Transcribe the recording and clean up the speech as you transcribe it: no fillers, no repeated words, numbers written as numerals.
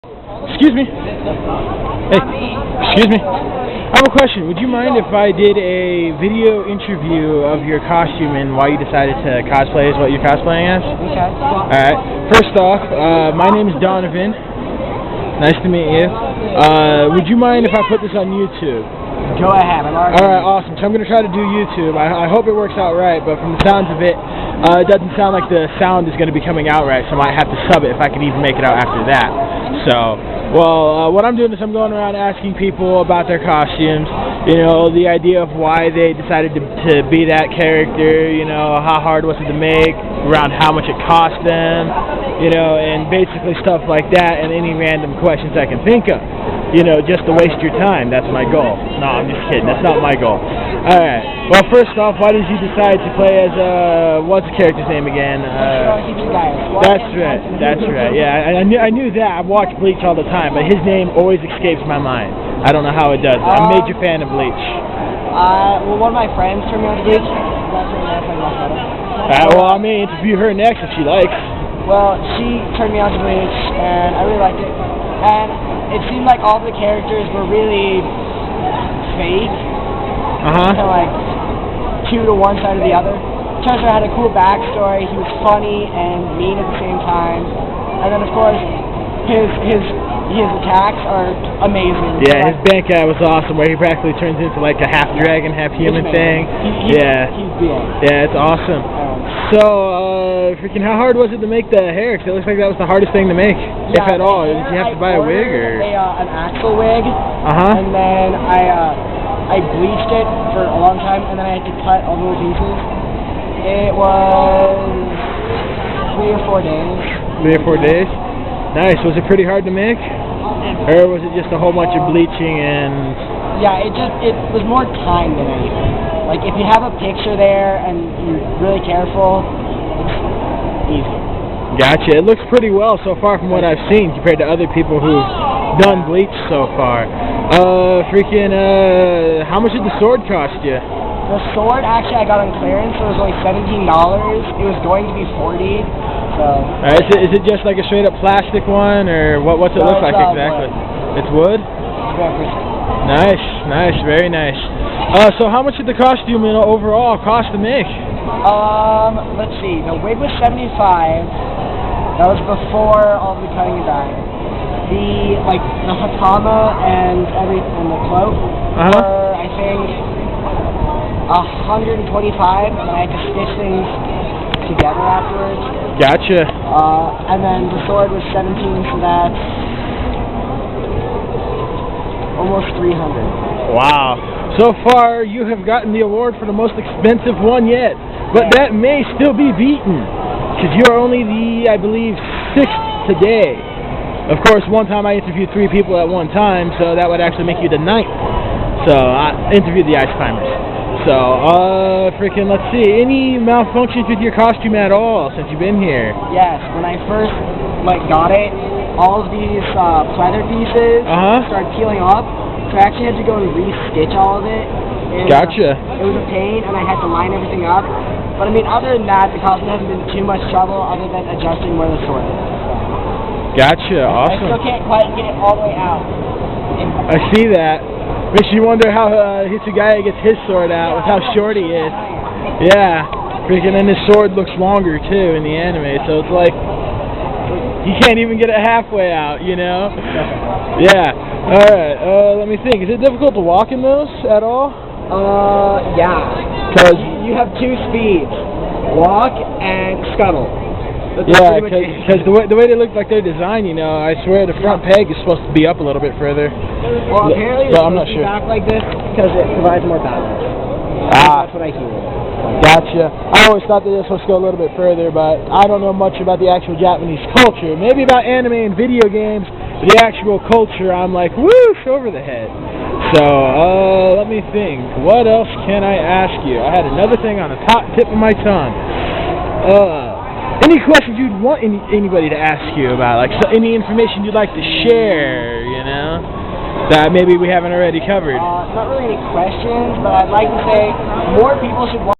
Excuse me. Hey, excuse me. I have a question. Would you mind if I did a video interview of your costume and why you decided to cosplay as what you're cosplaying as? Okay. Alright. First off, my name is Donovan. Nice to meet you. Would you mind if I put this on YouTube? Go ahead. Alright, awesome. So I'm going to try to do YouTube. I hope it works out right, but from the sounds of it, it doesn't sound like the sound is going to be coming out right, so I might have to sub it if I can even make it out after that. So, well, what I'm doing is I'm going around asking people about their costumes, you know, the idea of why they decided to be that character, you know, how hard was it to make, around how much it cost them, you know, and basically stuff like that, and any random questions I can think of, you know, just to waste your time. That's my goal. No, I'm just kidding. That's not my goal. Alright, well, first off, why did you decide to play as, what's the character's name again? That's right, yeah, I knew that. I watch Bleach all the time, but his name always escapes my mind. I don't know how it does. I'm a major fan of Bleach. Well, one of my friends turned me on to Bleach. Well, I may interview her next if she likes. Well, she turned me on to Bleach, and I really liked it. And it seemed like all the characters were really fake. Kind of like two to one side or the other. Toshiro had a cool backstory. He was funny and mean at the same time. And then, of course, his attacks are amazing. Yeah, his bank guy was awesome, where he practically turns into like a half dragon, half human thing. He's big. Yeah, it's awesome. So, freaking, how hard was it to make the hair? Because it looks like that was the hardest thing to make, if at all. Did you have to buy a wig or? An actual wig. And then I bleached it for a long time, and then I had to cut all the little pieces. It was 3 or 4 days. 3 or 4 days? Nice. Was it pretty hard to make? Or was it just a whole bunch of bleaching and... Yeah, it was more time than anything. Like, if you have a picture there and you're really careful, it's easy. Gotcha. It looks pretty well so far from what I've seen compared to other people who've done Bleach so far. How much did the sword cost you? The sword, actually, I got on clearance, so it was only $17. It was going to be $40, so... Is it just like a straight-up plastic one, or what's it look like exactly? Wood. It's wood? Nice, very nice. So how much did the costume overall cost to make? Let's see, the wig was $75. That was before all the cutting and dyeing. The hatama and the cloak were, I think, $125, and I had to stitch things together afterwards. Gotcha. And then the sword was $17, so that's almost $300. Wow. So far, you have gotten the award for the most expensive one yet, but that may still be beaten, because you are only the, I believe, 6th today. Of course, one time I interviewed 3 people at one time, so that would actually make you the 9th. So I interviewed the Ice Climbers. So, let's see, any malfunctions with your costume at all since you've been here? Yes, when I first, got it, all of these pleather pieces started peeling off, so I actually had to go and re-stitch all of it. And, gotcha. It was a pain, and I had to line everything up. But, I mean, other than that, the costume hasn't been too much trouble other than adjusting where the sword is. So. Gotcha, awesome. I still can't quite get it all the way out. I see that. Makes you wonder how Hitsugaya gets his sword out with how short he is. Yeah, freaking, and his sword looks longer too in the anime, so it's like he can't even get it halfway out, you know? Yeah. Alright, let me think. Is it difficult to walk in those at all? Yeah. Because you have 2 speeds. Walk and scuttle. Yeah, because the way they look like they're designed, you know, I swear the front peg is supposed to be up a little bit further. Well, apparently it's I'm not sure. Back like this because it provides more balance. That's what I hear. Gotcha. I always thought that they were supposed to go a little bit further, but I don't know much about the actual Japanese culture. Maybe about anime and video games, but the actual culture, I'm like, whoosh, over the head. So, let me think. What else can I ask you? I had another thing on the top tip of my tongue. Any questions you'd want anybody to ask you about? Like, any information you'd like to share, you know, that maybe we haven't already covered? Not really any questions, but I'd like to say more people should watch